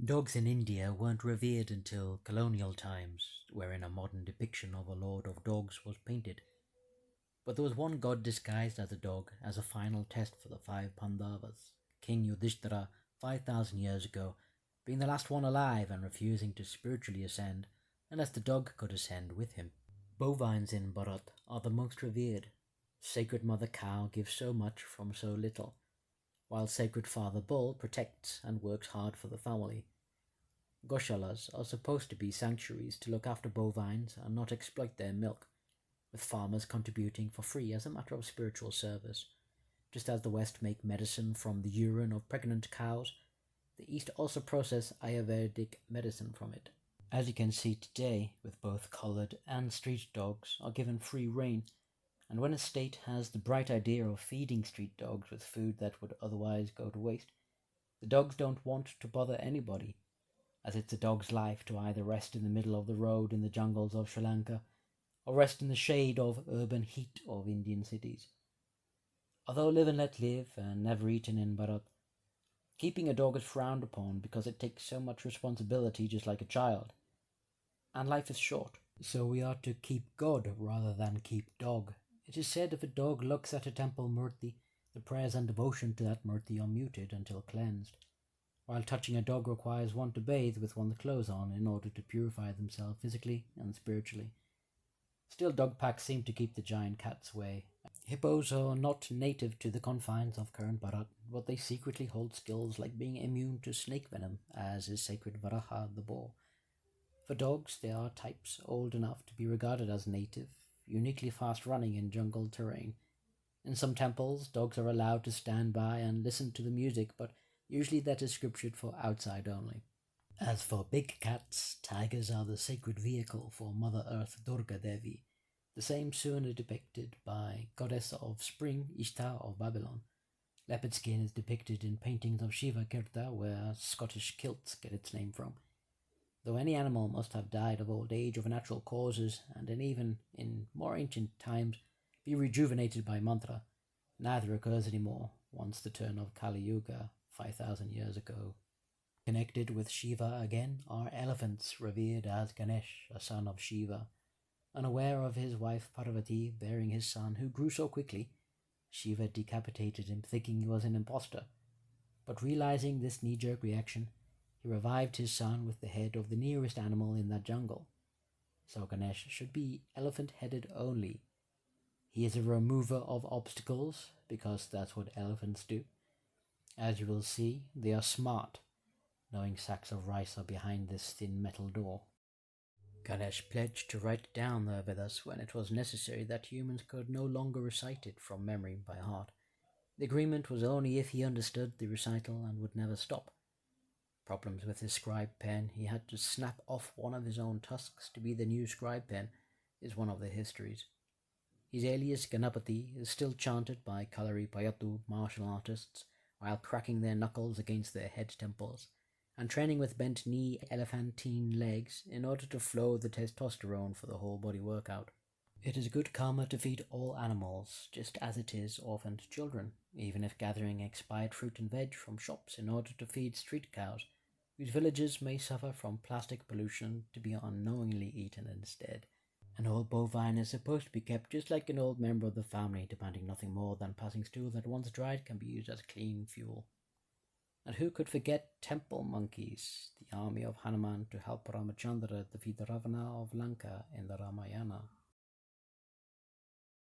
Dogs in India weren't revered until colonial times, wherein a modern depiction of a lord of dogs was painted. But there was one god disguised as a dog as a final test for the five Pandavas, King Yudhishthira 5,000 years ago, being the last one alive and refusing to spiritually ascend unless the dog could ascend with him. Bovines in Bharat are the most revered. Sacred Mother Cow gives so much from so little, while Sacred Father Bull protects and works hard for the family. Goshalas are supposed to be sanctuaries to look after bovines and not exploit their milk, with farmers contributing for free as a matter of spiritual service. Just as the West make medicine from the urine of pregnant cows, the East also process Ayurvedic medicine from it. As you can see today, with both collared and street dogs are given free rein, and when a state has the bright idea of feeding street dogs with food that would otherwise go to waste, the dogs don't want to bother anybody, as it's a dog's life to either rest in the middle of the road in the jungles of Sri Lanka or rest in the shade of urban heat of Indian cities. Although live and let live and never eaten in Bharat, keeping a dog is frowned upon because it takes so much responsibility just like a child. And life is short, so we are to keep God rather than keep dog. It is said if a dog looks at a temple murti, the prayers and devotion to that murti are muted until cleansed, while touching a dog requires one to bathe with one's clothes on in order to purify themselves physically and spiritually. Still, dog packs seem to keep the giant cats away. Hippos are not native to the confines of current Bharat, but they secretly hold skills like being immune to snake venom, as is sacred Varaha the boar. For dogs, there are types old enough to be regarded as native, uniquely fast-running in jungle terrain. In some temples, dogs are allowed to stand by and listen to the music, but usually that is scriptured for outside only. As for big cats, tigers are the sacred vehicle for Mother Earth Durga Devi, the same sooner depicted by goddess of spring Ishtar of Babylon. Leopard skin is depicted in paintings of Shiva Kirta, where Scottish kilts get its name from. Though any animal must have died of old age of natural causes, and even in more ancient times be rejuvenated by mantra, neither occurs anymore once the turn of Kali Yuga 5,000 years ago. Connected with Shiva again are elephants revered as Ganesh, a son of Shiva. Unaware of his wife Parvati bearing his son, who grew so quickly, Shiva decapitated him thinking he was an impostor. But realizing this knee-jerk reaction, he revived his son with the head of the nearest animal in that jungle. So Ganesh should be elephant-headed only. He is a remover of obstacles, because that's what elephants do. As you will see, they are smart, knowing sacks of rice are behind this thin metal door. Ganesh pledged to write down the Vedas when it was necessary that humans could no longer recite it from memory by heart. The agreement was only if he understood the recital and would never stop. Problems with his scribe pen, he had to snap off one of his own tusks to be the new scribe pen, is one of the histories. His alias Ganapati is still chanted by Kalari Payattu martial artists while cracking their knuckles against their head temples and training with bent knee elephantine legs in order to flow the testosterone for the whole body workout. It is good karma to feed all animals, just as it is orphaned children, even if gathering expired fruit and veg from shops in order to feed street cows, whose villages may suffer from plastic pollution, to be unknowingly eaten instead. An old bovine is supposed to be kept just like an old member of the family, demanding nothing more than passing stool that once dried can be used as clean fuel. And who could forget temple monkeys, the army of Hanuman to help Ramachandra defeat Ravana of Lanka in the Ramayana?